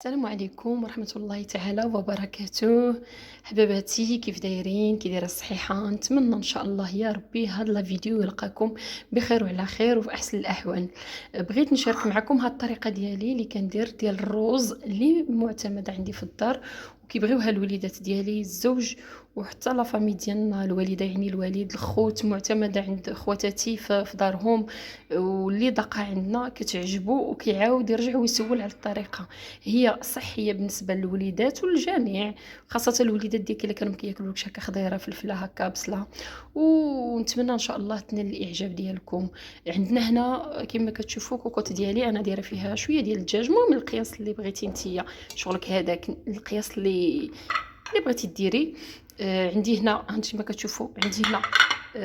السلام عليكم ورحمة الله تعالى وبركاته. حباباتي، كيف دايرين؟ كي دايره الصحيحه؟ نتمنى ان شاء الله يا ربي هذا الفيديو يلقاكم بخير وعلى خير وفي احسن الاحوال. بغيت نشارك معكم هاد الطريقه ديالي اللي كندير ديال الروز اللي معتمده عندي في الدار وكيبغيوها الوليدات ديالي الزوج وحتى لا فامي ديالنا، الوالده يعني الوالد الخوت، معتمده عند خواتاتي في دارهم، واللي دقها عندنا كتعجبو وكيعاود يرجع ويسول على الطريقه. هي صحيه بالنسبه للوليدات والجميع، خاصه الوليدات ديالك اللي كانوا كياكلوا لك هكا خضيره فلفله هكا بصله. ونتمنى ان شاء الله تنال الاعجاب ديالكم. عندنا هنا كما كتشوفوا كوكوط ديالي انا دايره فيها شويه ديال الدجاج، المهم القياس اللي بغيتي نتيا، شغلك هذاك القياس اللي بغيتي ديري. عندي هنا هانتوما كتشوفوا عندي هنا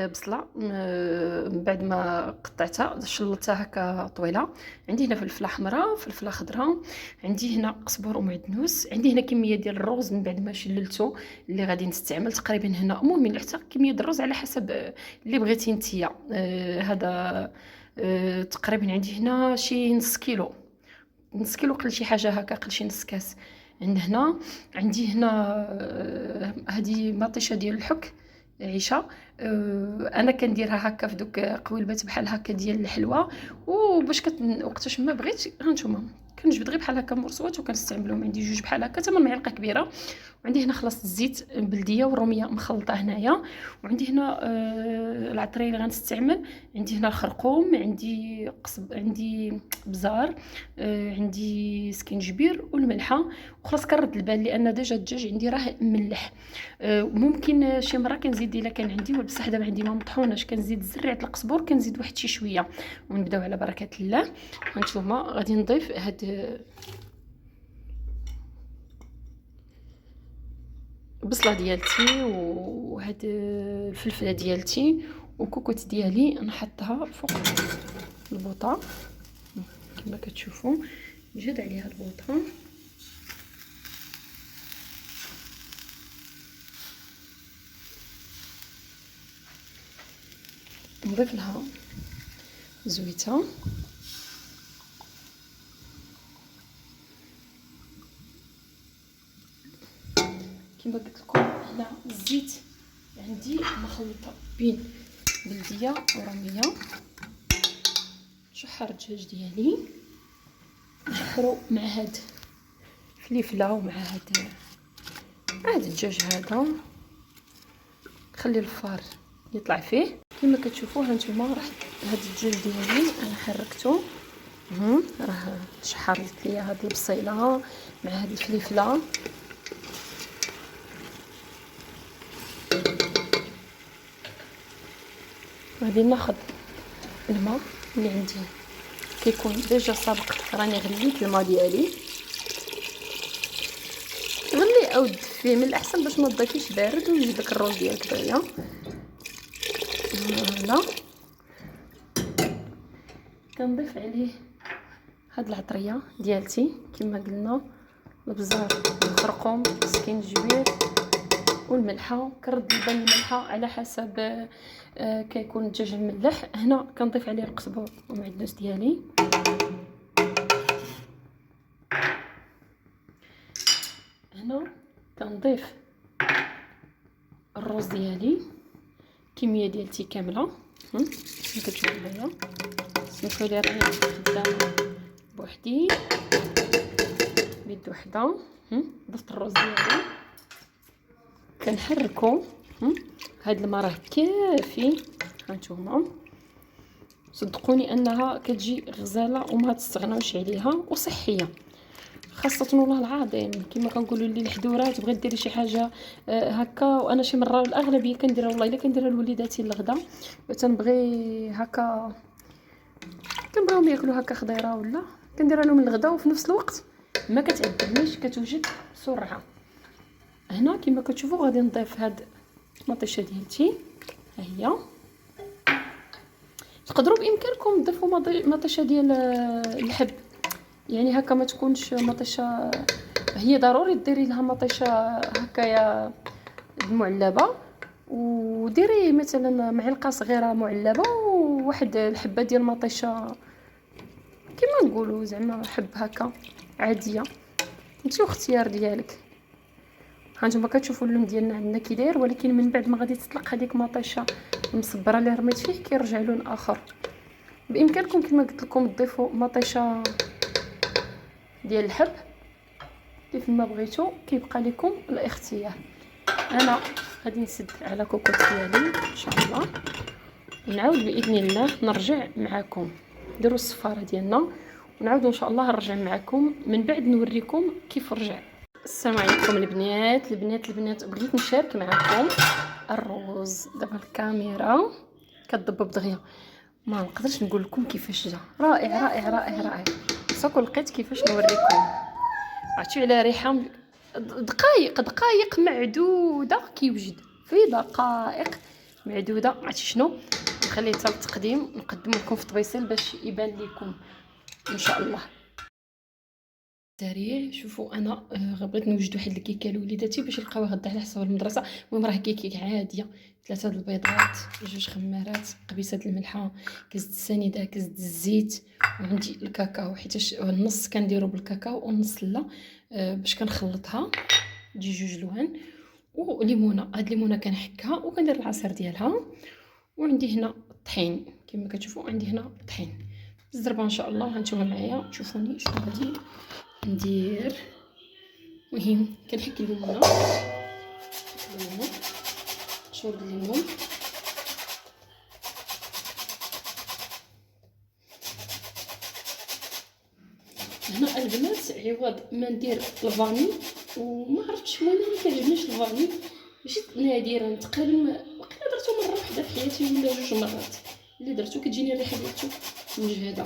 بصله، من بعد ما قطعتها شلطتها هكا طويله. عندي هنا فلفله حمراء، فلفله خضراء، عندي هنا قزبر ومعدنوس، عندي هنا كميه ديال الرز من بعد ما شللته اللي غادي نستعمل تقريبا هنا، المهم حتى كميه الرز على حسب اللي بغيتي نتيا. هذا تقريبا عندي هنا شي نص كيلو، نص كيلو قل شي حاجه هكا، قل شي نص كاس. عندي هنا هذه مطيشه ديال الحك عيشه. انا كنديرها هكا في دوك قويلبات بحال هكا ديال الحلوه، وباش وقتاش ما بغيت هانتوما كنجبد غير بحال هكا مرصوات وكنستعملهم. عندي جوج بحال هكا تما معلقه كبيره. وعندي هنا خلاص الزيت بلديه والروميه مخلطه هنايا. وعندي هنا العطريه اللي غنستعمل. عندي هنا الخرقوم، عندي عندي بزار، عندي سكينجبير والملحه. وخلاص كنرد البال لان ديجا الدجاج عندي راه مملح. ممكن شي مره كنزيد الا كان عندي، بصح دابا عندي ما مطحوناش، كنزيد زريعه القزبر، كنزيد واحد شي شويه. ونبداو على بركه الله. هانتوما غادي نضيف هاد البصله ديالتي وهاد الفلفله ديالتي وكوكوت ديالي، نحطها فوق البوطه كما كتشوفوا. نجد عليها البوطه، نضيف لها زويته، كما قلت لكم هنا الزيت عندي مخلطه بين بلديه وروميه. نشحر الدجاج ديالي، نشحرو مع هاد الفلفله ومع هاد الدجاج هذا، نخلي الفار يطلع فيه كما كتشوفوا. هانتوما راه هاد الدجاج ديالي انا حركته، راه شحرت ليا هاد البصيله مع هاد الفلفله. غادي ناخذ الماء اللي عندي كيكون ديجا سابق، راني غليت الماء ديالي، غلي او دفيه من الاحسن باش ما تضيفيش بارد ويجي داك الروز ديالك دغيا. هنا كنضيف عليه هاد العطريه ديالتي كما قلنا، البزار، الخرقوم، السكينجبير والملحه. كنرد البال الملحه على حسب كيكون الدجاج مملح. هنا كنضيف عليه القزبر ومعدنوس ديالي. هنا كنضيف الروز ديالي، الكميه ديالتي كامله كما كتشوفوا معايا. سمحوا لي راني خدامه بوحدي بيد وحده. ضفت الروز ديالي، كنحركو. هاد الماء راه كافي، هانتوما صدقوني انها كتجي غزاله وما تستغناوش عليها وصحيه، خاصه والله العظيم كما كنقولوا لي الحدورات بغيت ديري شي حاجه هكا. وانا شي مره الاغلبيه كنديرها والله الا كنديرها لوليداتي الغدا، تنبغي هكا كنبغيهم ياكلوا هكا خضيره، ولا كنديرها لهم الغدا وفي نفس الوقت ما كتعذبنيش، كتوجد بسرعه. هنا كما كتشوفوا غادي نضيف هاد المطيشه ديالتي، ها هي. تقدروا بامكانكم تضيفوا مطيشه ديال الحب، يعني هكا ما تكونش مطيشه هي ضروري ديري لها مطيشه هكايا معلبه، وديري مثلا معلقه صغيره معلبه وواحد الحبه ديال مطيشه كما نقولوا زعما حب هكا عاديه. انتي واختيار ديالك. هانتوما كتشوفوا اللون ديالنا عندنا كي داير، ولكن من بعد ما غادي تطلق هذيك مطيشه المصبره اللي رميت فيه كيرجع لون اخر. بامكانكم كما قلت لكم تضيفوا مطيشه ديال الحب كيف ما بغيتو، كيبقى لكم الاختيار. انا غادي نسد على كوكوط ديالي ان شاء الله، ونعاود باذن الله نرجع معكم. نديروا الصفاره ديالنا ونعاودوا ان شاء الله نرجع معكم من بعد نوريكم كيف رجع. السلام عليكم البنات بغيت نشارك معكم الرز. دابا الكاميرا كتضبب دغيا، ما نقدرش نقول لكم كيفاش جا. رائع رائع رائع رائع. صافي لقيت كيفاش نوريكم. عرفتوا على ريحه دقائق معدوده كيوجد، في دقائق معدوده. عرفتي شنو، نخليه حتى التقديم نقدم لكم في طبيصيل باش يبان لكم ان شاء الله. سريع. شوفوا انا بغيت نوجد واحد الكيكه لوليداتي باش يلقاوها غدا على حساب المدرسه. المهم راه كيكه عاديه، 3 البيضات، 2 خمارات، قبيصه الملحه، كاس السنيده، كاس الزيت، وعندي الكاكاو حيت النص كنديرو بالكاكاو والنص لا، باش كنخلطها تجي 2 لوان، وليمونه. هاد الليمونه كنحكها وكندير العصير ديالها. وعندي هنا الطحين كما كتشوفوا، عندي هنا الطحين بالزربه ان شاء الله. هانتوما معايا تشوفوني شنو غادي ندير. مهم كنحك الليمونه، شرب الليمون. هنا البنات عوض ما ندير الفاني، وما عرفتش المهم ما كيعجبنيش الفاني، مشيت نادرا تقريبا وقيلا درتو مره واحده في حياتي ولا 2 مرات. اللي درتو كتجيني الريحه ديالو مجهده.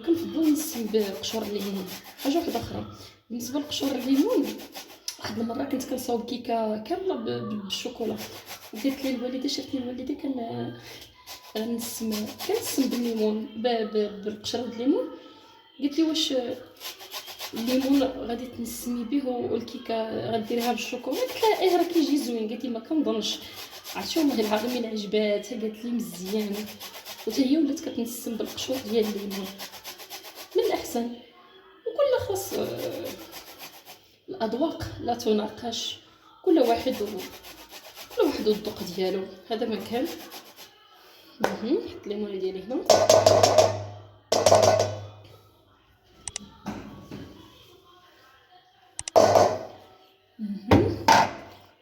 كنفضل نسم بقشور الليمون. حاجه واحده اخرى بالنسبه لقشور الليمون، واحد المره كنت كنصاوب كيكه كامله بالشوكولا، وقالت لي الوالده، شافت لي الوالده كنسم بالليمون بالقشره د الليمون. قالت لي واش الليمون غادي تنسمي به والكيكه غديريها بالشوكولا؟ قلت لها ايه راه كيجي زوين. قالت لي ما كنظنش. عرفتي والله العظيم من عجباتها، قالت لي مزيان، وحتى هي ولات كتنسم بالقشور ديال الليمون من الاحسن. وكل خاص الاذواق لا تناقش، كل واحد والذوق ديالو. هذا ما كان. نحط الليمونه ديالي هنا.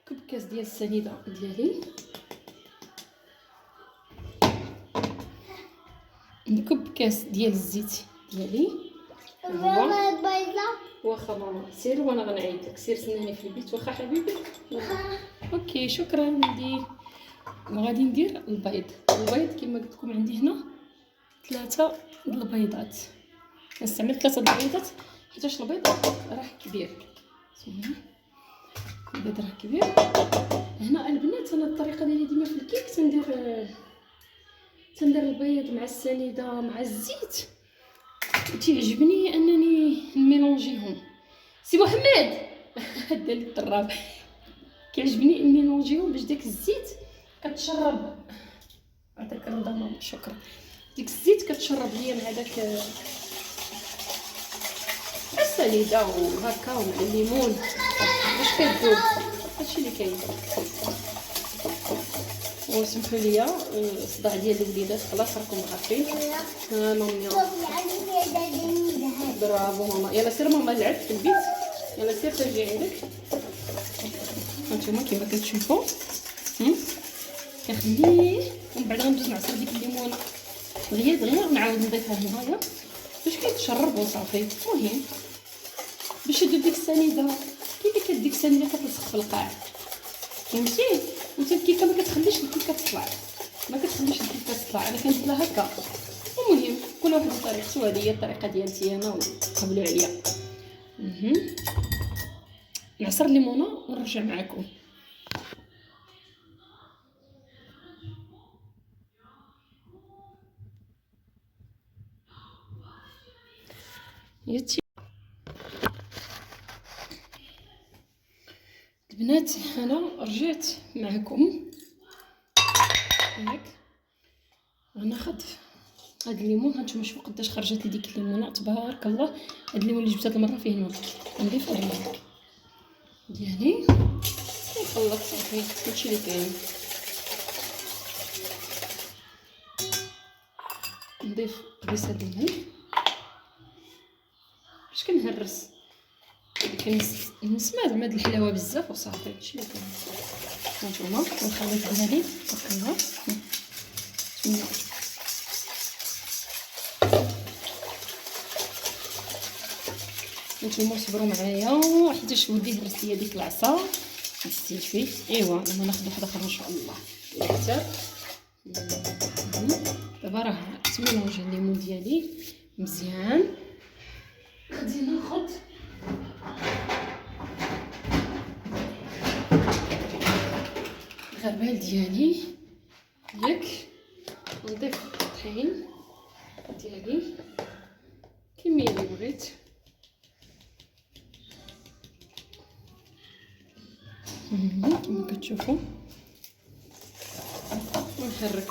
كوب كاس ديال السنيده ديالي، نكب كاس ديال الزيت ديالي. ماما البيضة. واخا ماما سير وانا غنعيط لك، سير سناني في البيت واخا حبيبي. اوكي شكرا. ندير وغادي ندير البيض كما قلت لكم. عندي هنا 3 البيضات، كنستعمل 3 البيضات حيتاش البيض راه كبير. البيض راه كبير. هنا البنات انا الطريقه ديالي ديما في الكيك تندير البيض مع السنيده مع الزيت، وتيعجبني انني نميلونجيهم. سي محمد هدا لي الطراب. كيعجبني نميلونجيهم باش داك الزيت كتشرب. عطيك الرضا ماما شكرا. ديك الزيت كتشرب ليا مع داك السنيده وهكا ومع الليمون باش كتذوب. هادشي اللي كاين. وسمحوا لي الصداع ديال الوليدات خلاص راكم عارفين. مامي برافو ماما. يلا سير ماما لعب في البيت. يلا سير ترجعي عندك. هانتوما كيما كتشوفوا كنخليه ومن بعد غندوز نعصر ديك الليمونه دغيا ونعاود نضيفها هنايا باش كيتشرب وصافي. المهم باش يدوب ديك السنيده. كيف ديك السنيده كتلصق في القاع، فهمتي؟ وانت الكيكه ما كتخليش الكيكه تطلع، انا كندير لها هكا. المهم كل واحد بطريقته، هذه هي الطريقه ديالتي انا وقبلوا عليا. نعصر الليمونه ونرجع معكم. ياتي البنات انا رجعت معكم. ياك غناخذ هاد الليمون هانتوما شوفوا قداش خرجت لي ديك الليمونه تبارك الله. هاد الليمون اللي جبت هاد المره فيه الماء. نضيف الماء ديالي نخلط صافي هادشي اللي كاين. نضيف قبيصه الملح باش كنهرس، كنسمع زعما هاد الحلاوه بزاف وصافي. هادشي اللي كاين هانتوما. ونخلط ديالي هكا نتوما صبروا معايا حيتاش ولدي هرس ليا ديك العصا نسيت فيه. ايوا انا ناخذ واحد اخر ان شاء الله حتى دابا راه تميلونجي الليمون ديالي مزيان. غادي ناخذ الغربال ديالي ياك، نضيف الطحين ديالي كميه اللي بغيت. كما كتشوفوا ونحرك.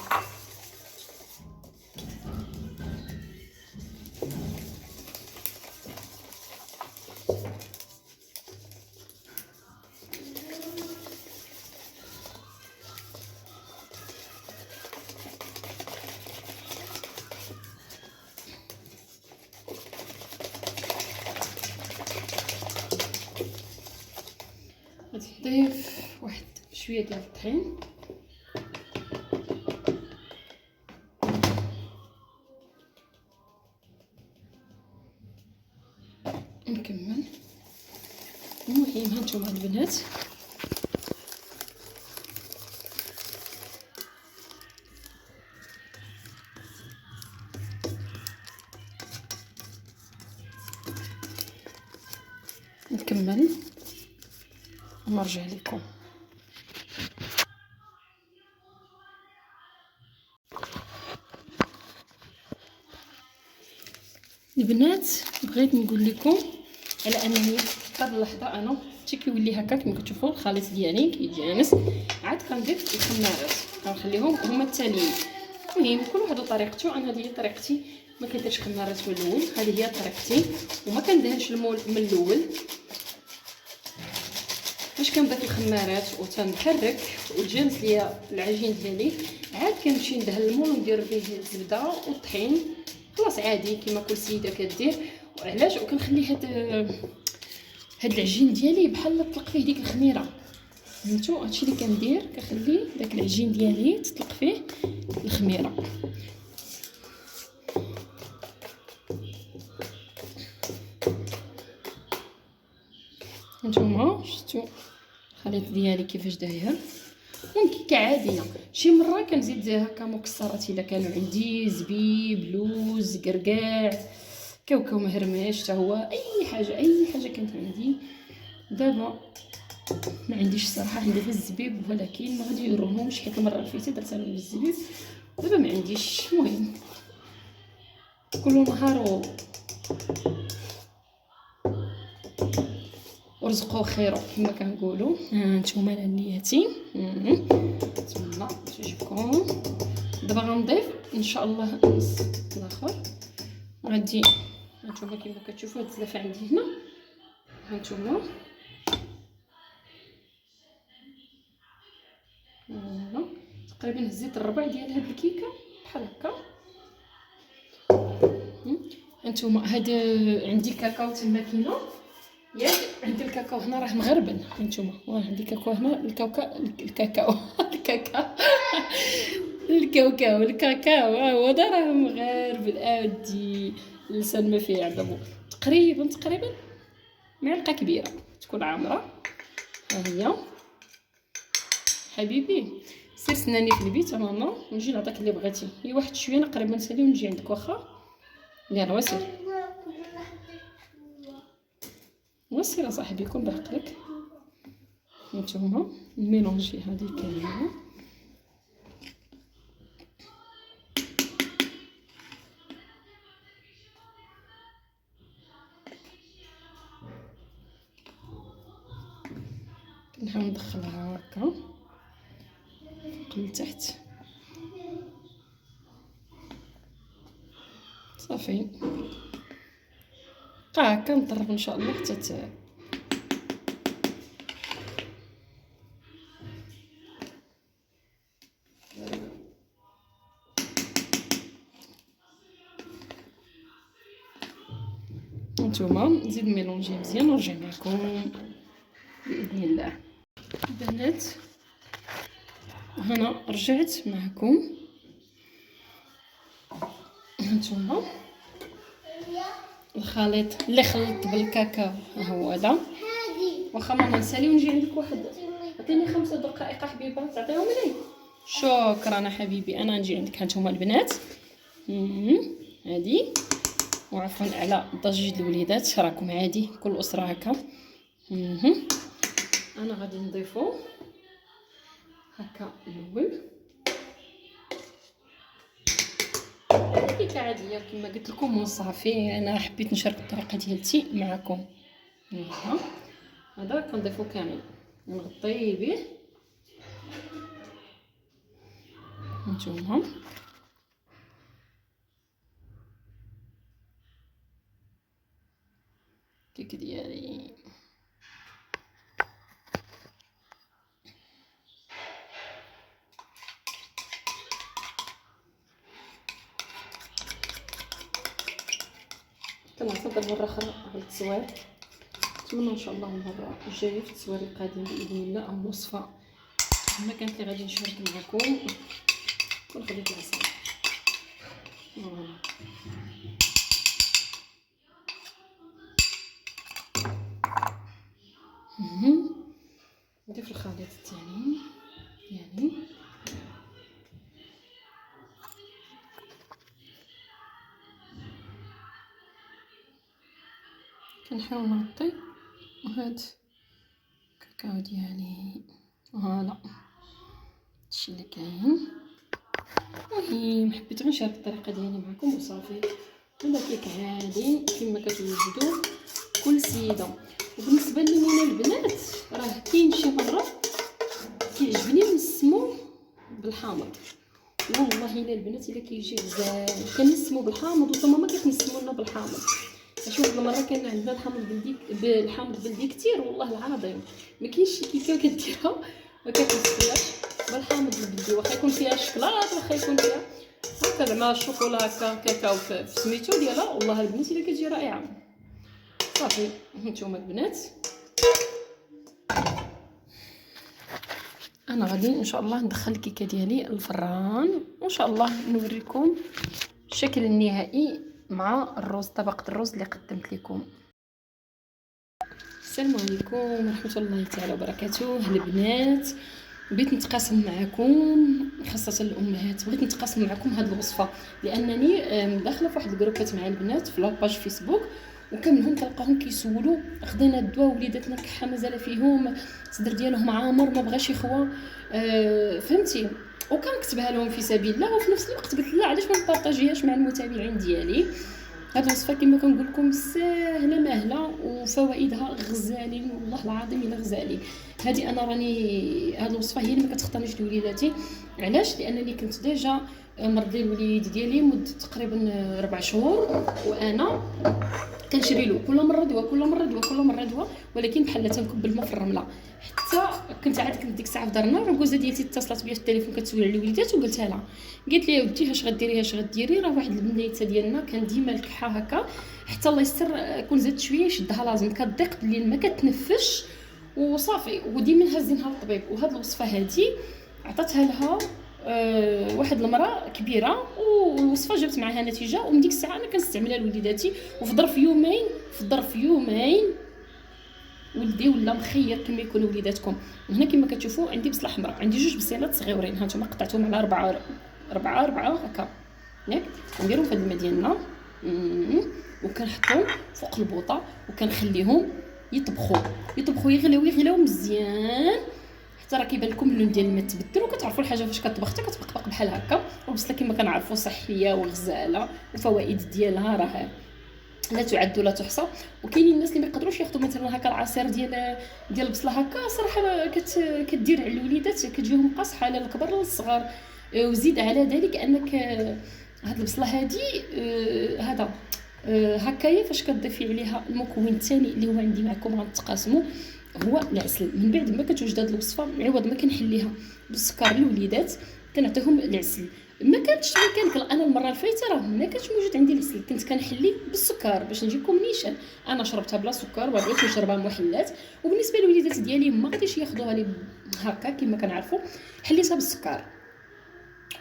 غادي نضيف واحد شويه ديال الطحين نكمل. المهم هانتوما البنات نكمل ونرجع لكم. البنات بغيت نقول لكم على انني هاد اللحظه انا حتى كيولي هكا كما كتشوفوا الخليط ديالي كيتجانس عاد كنضيف الخمارات كنخليهم هما التاليين. المهم كل واحد وطريقته. انا هذه هي طريقتي، ما كنديرش خمارات في الاول، هذه هي طريقتي. وما كندهنش المول من الاول باش كنضيف الخمارات وتنحرك وتجانس ليا العجين ديالي. عاد كنمشي ندهن المول وندير فيه الزبده والطحين خلاص عادي كما كل سيده كدير. وعلاش وكنخلي هاد العجين ديالي بحال طلق فيه ديك الخميره. فهمتوا هادشي اللي كندير، كنخلي داك العجين ديالي تطلق فيه الخميره. هانتوما شفتوا الخليط ديالي كيفاش داير. ممكن كعاديه شي مره كنزيد هكا مكسرات الا كانوا عندي، زبيب، لوز، قرقاع، كاوكاو مهرمش حتى هو، اي حاجه كانت عندي. دابا ما عنديش الصراحه، عندي غير الزبيب ولكن ما غادي يضرهمش حيت المره اللي فاتت درت لهم الزبيب. دابا ما عنديش. المهم كل نهار ورزقوا خيرو كما كنقولوا. نتوما نياتي نتمنى تعجبكم. دابا غنضيف ان شاء الله النص الاخر. غادي هانتوما كما كتشوفوا هاد الزلافه عندي هنا. هانتوما تقريبا هزيت الربع ديال هاد الكيكه بحال هكا. هانتوما هاد عندي كاكاو تما كاينه ياك، عندي الكاكاو هنا راه مغربل. هانتوما عندي كاكاو هنا، الكاكاو الكاكاو ها هو دا راه مغربل. اودي اللسان ما فيه عذبو. تقريبا معلقه كبيره تكون عامره. ها هي حبيبي سير سناني في البيت ماما ونجي نعطيك اللي بغيتي. هي واحد شويه نقرب نسالي ونجي عندك واخا. يلا وسير صاحبي كون بعقلك. هانتوما الميلونجي هذه كامله. نحاول ندخلها هكا فوق لتحت. صافي هكا نضرب ان شاء الله حتى نتوما نزيد ميلونجي مزيان ونرجع معكم باذن الله. البنات هنا رجعت معكم. هانتوما الخليط اللي خلطت بالكاكاو ها هو هذا. هادي واخا ماما نسالي ونجي عندك واحد. عطيني 5 دقائق حبيبه تعطيهم لي. شكرا حبيبي انا نجي عندك. هانتوما البنات هادي وعفوا على ضجيج الوليدات راكم عادي كل اسره هكا. انا غادي نضيفو هكا الاول كيك عاديه كما قلت لكم وصافي. انا حبيت نشارك الطريقه ديالتي معكم. هذا كنضيفو كامل نغطيه به. هانتوما كيك ديالي كنعتذر مرة أخرى على التصوير. نتمنى إن شاء الله المرة الجاية في التصوير القادم بإذن الله أو الوصفة ما كانت اللي غادي نشارك معكم كون خديت العسل. نضيف الخليط الثاني يعني كنحاول نغطي هاد الكاكاو ديالي. فوالا هادشي اللي كاين. المهم حبيت غير نشارك الطريقه ديالي معكم وصافي. هذا كيك عادي كما كتوجدوا كل سيده. وبالنسبه لي البنات راه كاين شي مره كيعجبني نسمو بالحامض. والله الا البنات الا كيجي غزال كنسمو بالحامض وطما ما كتنسمو لنا بالحامض. شي واحد المره كان عندنا الحامض بلدي كثير والله العظيم ما كاينش شي كيكه كديرها ما كتنسيهاش بالحامض البلدي. واخا يكون فيها الشكلاط واخا يكون فيها هكا زعما الشوكولا هكا كاكاو في سميتو ديالها والله البنات الا كتجي رائعه. صافي هانتوما البنات انا غادي ان شاء الله ندخل الكيكه ديالي الفران وان شاء الله نوريكم الشكل النهائي مع الرز طبقه الرز اللي قدمت لكم. السلام عليكم ورحمه الله تعالى وبركاته. البنات بغيت نتقاسم معكم خاصه الامهات بغيت نتقاسم معكم هذه الوصفه لانني داخله في واحد الجروبات مع البنات في لاباج فيسبوك وكاملهم تلقاهم كيسولوا خدينا الدواء وليداتنا كحه مازال فيهم الصدر ديالهم عامر ما بغاش يخوى فهمتي وكنكتبها لهم في سبيل الله وفي نفس الوقت قلت لا علاش ما نبارطاجيهاش مع المتابعين ديالي. هذه الوصفه كما كنقول لكم ساهله ماهله وفوائدها غزالين والله العظيم الا غزالين. هذه انا راني هذه الوصفه هي اللي ما كتخطانيش لوليداتي. علاش؟ لانني كنت ديجا مرضي الوليد ديالي مده تقريبا 4 شهور وانا كنشري له كل مره دواء ولكن بحال تنكب الماء في الرمله. حتى كنت ديك الساعه في دارنا الركوزه ديالتي اتصلت بيا في التليفون كتسول على الوليدات وقلتها لها قالت لي يا ودي اش غديري راه واحد البنيته ديالنا كان ديما الكحه هكا حتى الله يستر كون زادت شويه يشدها لازم كتضيق بالليل ما كتنفش وصافي وديما هازينها للطبيب. وهاد الوصفه هذه عطاتها لها واحد المراه كبيره والوصفه جابت معها نتيجه ومن ديك الساعه انا كنستعملها لوليداتي وفي ظرف يومين ولدي ولا مخير كما يكونوا وليداتكم. هنا كما كتشوفوا عندي بصله حمراء عندي 2 بصيلات صغيورين هانتوما قطعتهم على 4 هكا ياك نديرهم في هاد الماء ديالنا وكنحطهم فوق البوطه وكنخليهم يطبخوا يغليو مزيان حتى راه كيبان لكم اللون ديال الماء تبدل وكتعرفوا الحاجه فاش كتطبخ حتى كتبقبق بحال هكا. والبصله كما كنعرفوا صحيه وغزاله وفوائد ديالها راه لا تعد ولا تحصى. وكاينين الناس اللي ما يقدروش ياخذوا مثلا هكا العصير ديال البصله هكا صراحه كدير على الوليدات كتجيهم قاصحه على الكبار للصغار. وزيد على ذلك انك هاد البصله هادي هذا هكايا فاش كتضيفي عليها المكون الثاني اللي هو عندي معكم غنتقاسموا هو العسل. من بعد ما كتوجد هاد الوصفه عوض ما كنحليها بالسكر للوليدات كنعطيهم العسل. ما كانتش كان انا المره الفايته راه ما كانش موجود عندي العسل، كنت كنحلي بالسكر باش نجيكم نيشان. انا شربتها بلا سكر، ما بغيتش نشربها محلات. وبالنسبه للوليدات ديالي ما غاديش ياخذوها لي هكا كما كنعرفوا، حليتها بالسكر.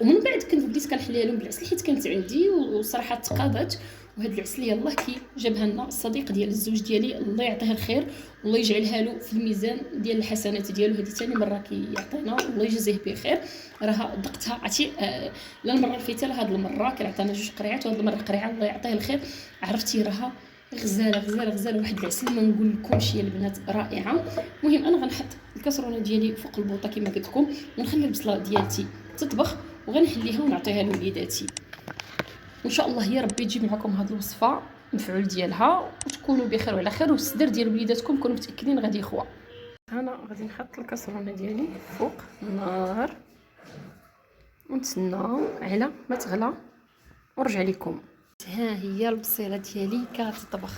ومن بعد كنت بديت كنحليها لهم بالعسل حيت كانت عندي وصراحه تقادت. وهاد العسل يلاه كي جابها لنا الصديق ديال الزوج ديالي، الله يعطيه الخير والله يجعلها له في الميزان ديال الحسنات ديالو. هذه ثاني مره كيعطينا والله يجزيه بخير. راه دقتها عرفتي لا المره الفايته لا هاد المره كنعطينا 2 قريعات، وهاد المره قريعه الله يعطيه الخير. عرفتي راها غزاله غزاله غزاله، واحد العسل ما نقول لكمش يا البنات رائعه. المهم انا غنحط الكسرونه ديالي فوق البوطه كما قلت لكم، ونخلي البصله ديالتي تطبخ وغنحليها ونعطيها لوليداتي. وان شاء الله يا ربي تجيب معكم هذه الوصفه مفعول ديالها وتكونوا بخير وعلى خير، والصدر ديال وليداتكم كونوا متاكدين غادي يخوى. انا غادي نحط الكسرونه ديالي فوق النار ونتسنى على ما تغلى ونرجع لكم. ها هي البصيله ديالي كتطبخ،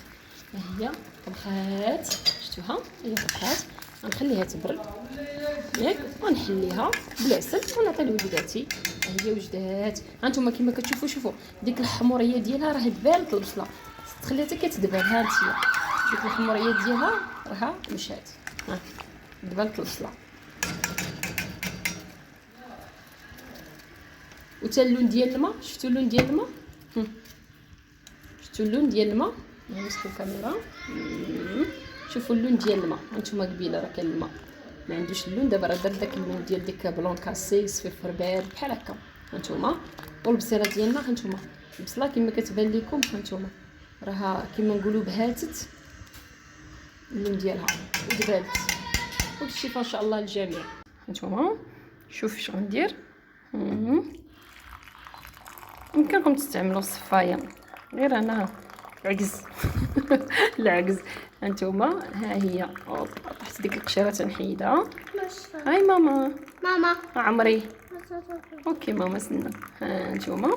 ها هي طبخات، شفتوها هي طبخات. غنخليها تبرد ياك ونحليها بالعسل ونعطي لوليداتي. هي وجدات هانتوما كما كتشوفوا. شوفوا ديك الحموريه ديالها راه دبالت البصله، تخليها حتى كتدبل. ها انت ديك الحموريه ديالها راها مشات، ها دبالت البصله. وتا اللون ديال الماء، شفتوا اللون ديال الماء؟ شفتوا اللون ديال الماء؟ نمسحوا الكاميرا. شوفوا اللون ديال الماء. هانتوما قبيله راه كان الماء ما عندوش اللون، دابا راه دار داك اللون ديال ديك بلون كاسي صفيفر بارد بحال هكا. هانتوما والبصيله ديالنا، هانتوما البصله كما كتبان لكم، هانتوما راها كما نقولوا بهاتت اللون ديالها ودبالت. وبالشفاء ان شاء الله للجميع. هانتوما شوف اش غندير. يمكنكم تستعملوا الصفايه، غير انا عجز العجز. هانتوما ها هي طحت ديك القشيره تنحيدها. هاي ماما ماما عمري اوكي ماما سنة. هانتوما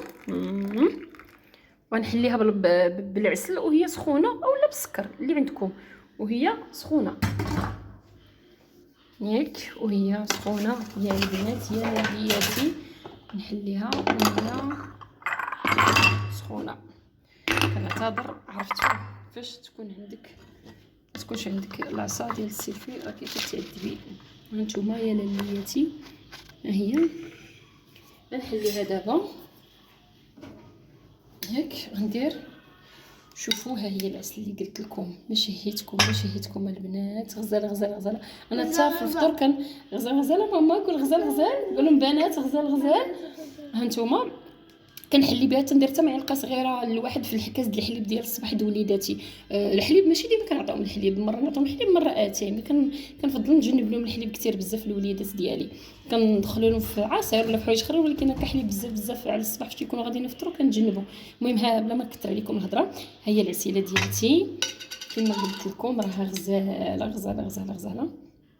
ونحليها بالعسل وهي سخونه اولا بالسكر اللي عندكم، وهي سخونه ياك وهي سخونه يا البنات يا نبياتي. نحليها وهي سخونه. كنعتذر عرفتوا فاش تكونش عندك العصا ديال السيلفي راه كتعذبي. هانتوما يا لالياتي ها هي غنحليها دابا ياك. غندير شوفوا ها هي العسل اللي قلت لكم ما شهيتكم البنات. غزاله غزاله غزاله. انا حتى في الفطور كان غزاله ماما كل غزال قول لهم بنات غزال. هانتوما كنحلي بها تندير حتى معلقه صغيره لواحد في الكاس ديال الحليب ديال الصباح لوليداتي. الحليب ماشي ديما كنعطيهم الحليب، مره نعطيهم الحليب مره اتاي. مي كنفضل نجنب لهم الحليب كثير بزاف لوليدات ديالي. كندخلوا لهم في عصير ولا في حوايج اخرين، ولكن كحليب بزاف على الصباح فاش كيكونوا غاديين يفطروا كنجنبوا. المهم ها بلا ما نكثر عليكم الهضره، ها هي العسيله ديالتي كما قلت لكم راها غزاله.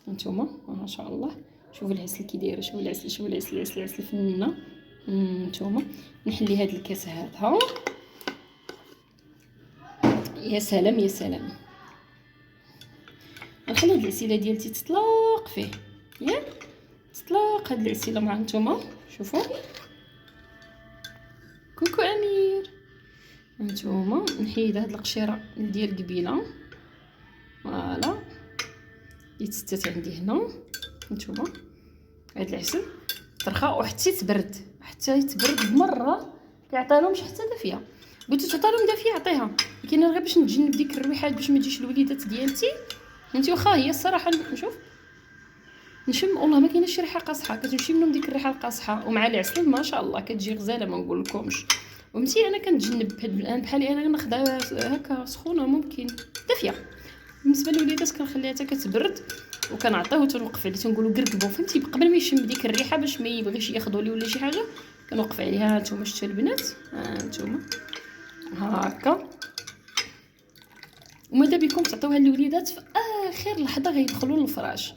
هانتوما ما شاء الله. شوفوا العسل كي داير، شوفوا العسل فنه. نتوما نحلي هاد الكاس هذا. يا سلام نخلي هاد العسيله ديالتي تطلق فيه ياك تطلق هاد العسيله مع نتوما. شوفوا كوكو امير. نتوما نحيد هاد القشيره ديال قبيله فوالا اللي تستات عندي هنا. نتوما هاد العسل ترخى وحتى يتبرد بمره. كيعطيلهمش حتى دافيه، قلت تعطي لهم دافيه عطيها، لكن غير باش نتجنب ديك الريحات باش ما تجيش الوليدات ديالتي. انتي واخا هي الصراحه نشوف نشم والله ما كاينه شي ريحه قاصحه كتمشي منهم ديك الريحه القاصحه، ومع العسل ما شاء الله كتجي غزاله ما نقول لكمش. ومتي انا كنتجنب الان بحالي انا ناخذها هكا سخونه ممكن دافيه. بالنسبه للوليدات كنخليها حتى كتبرد وكنعطيوه تنوقف عليه تنقولوا قرقبوا فهمتي قبل ما يشم ديك الريحه باش ما يبغيش ياخذوا لي ولا شي حاجه. كنوقف عليها. نتوما شفتوا البنات نتوما هكا. وماذا بكم تعطيوها للوليدات في اخر لحظه غيدخلوا للفراش.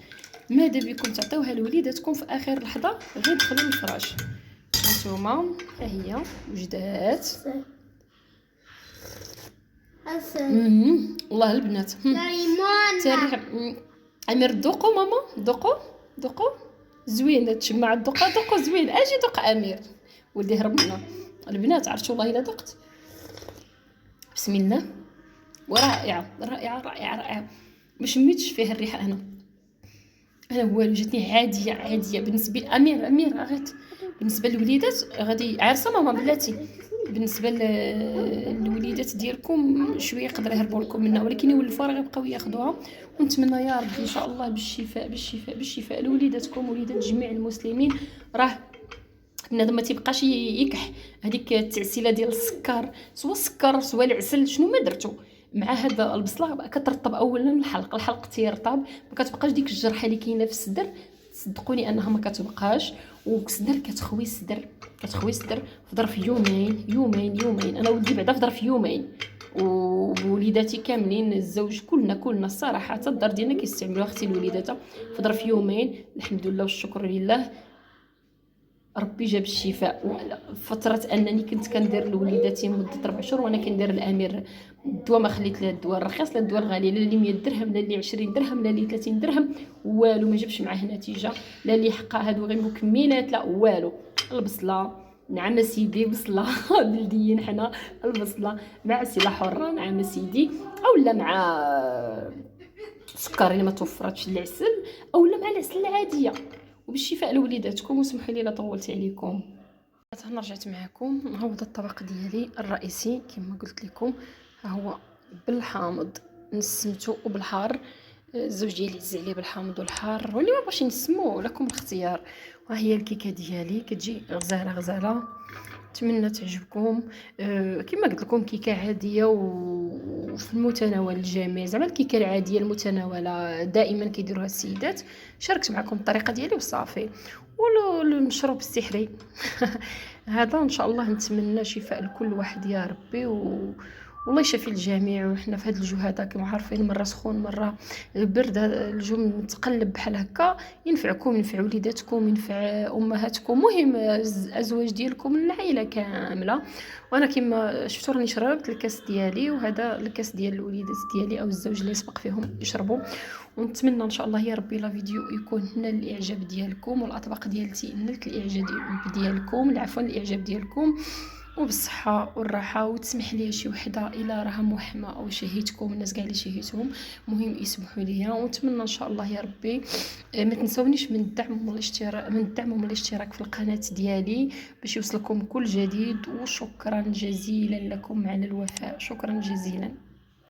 ماذا بكم تعطيوها لوليداتكم في اخر لحظه غيدخلوا للفراش. هانتوما ها هي وجدات. والله البنات تريح. امير دوقو ماما دوقو زوين تجمع الدقه دوقو زوين. اجي دوق امير ولدي هرب منا. البنات عرفتوا والله الا دقت بسم الله ورائعه رائعه رائعه رائعه. ما شميتش فيه الريحه انا والو جاتني عاديه بالنسبه امير غيت بالنسبه للوليدات غادي عارسه ماما بلاتي بالنسبه للوليدات ديالكم شويه يقدر يهربوا لكم منها ولكن يولفوا راه غيبقاو ياخذوها. ونتمنى يا ربي ان شاء الله بالشفاء لوليداتكم وليدات جميع المسلمين. راه بنادم ما تيبقاش يكح هذيك التعسيله ديال السكر سوا السكر سوا العسل شنو ما درتو مع هذا البصله كترطب اولا الحلق تيرطب ما كتبقاش ديك الجرحه اللي كاينه في الصدر. صدقوني انها ما كتبقاش والصدر كتخوي الصدر في ظرف يومين. انا ولدي بعدا في ظرف يومين ووليداتي كاملين الزوج كلنا الصراحه حتى الدار ديالنا كيستعملوها اختي الوليدات في ظرف يومين. الحمد لله والشكر لله ربي جاب الشفاء. فتره انني كنت كندير لوليداتي مده 4 شهور وانا كندير الامير الدواء ما خليت لا الدواء الرخيص لا الدواء الغالي لا اللي 100 درهم لا اللي 20 درهم لا اللي 30 درهم والو ما جابش معاه نتيجه لا اللي حقا هادو غير مكملات لا والو. البصله نعم سيدي بصله بلديين حنا البصله مع سله حره نعم سيدي اولا مع سكر اللي ما توفرتش العسل اولا مع العسل العاديه وبالشفاء لوليداتكم. وسمحوا لي لا طولت عليكم. انا رجعت معكم. ها هو الطبق ديالي الرئيسي كما قلت لكم ها هو بالحامض نسمتو وبالحار. الزوج ديالي عز عليه بالحامض والحار واللي ما بغاش نسموه لكم الاختيار. وها هي الكيكه ديالي كتجي غزاله نتمنى تعجبكم. كما قلت لكم كيكه عاديه وفي المتناول الجميع زعما الكيكه العاديه المتناوله دائما كيديروها السيدات. شاركت معكم الطريقه ديالي وصافي. والمشروب السحري هذا ان شاء الله نتمنى شفاء لكل واحد يا ربي والله يشفي الجميع. وحنا في هذا الجو هذا كما عارفين مره سخون مره برد الجو متقلب بحال هكا ينفعكم ينفع وليداتكم ينفع امهاتكم مهم الازواج ديالكم العائله كامله. وانا كما شفتوا راني شربت الكاس ديالي وهذا الكاس ديال الوليدات ديالي او الزوج اللي سبق فيهم يشربوا. ونتمنى ان شاء الله يا ربي لا فيديو يكون نال الاعجاب ديالكم والاطباق ديالتي نالت الاعجاب ديالكم عفوا الاعجاب ديالكم وبالصحه والراحه. وتسمح لي شي وحده الا راها موحمه او شهيتكم الناس كاع اللي شهيتهم مهم يسمحوا لي. ونتمنى ان شاء الله يا ربي ما تنسونيش من الدعم والاشتراك في القناه ديالي باش يوصلكم كل جديد. وشكرا جزيلا لكم على الوفاء شكرا جزيلا.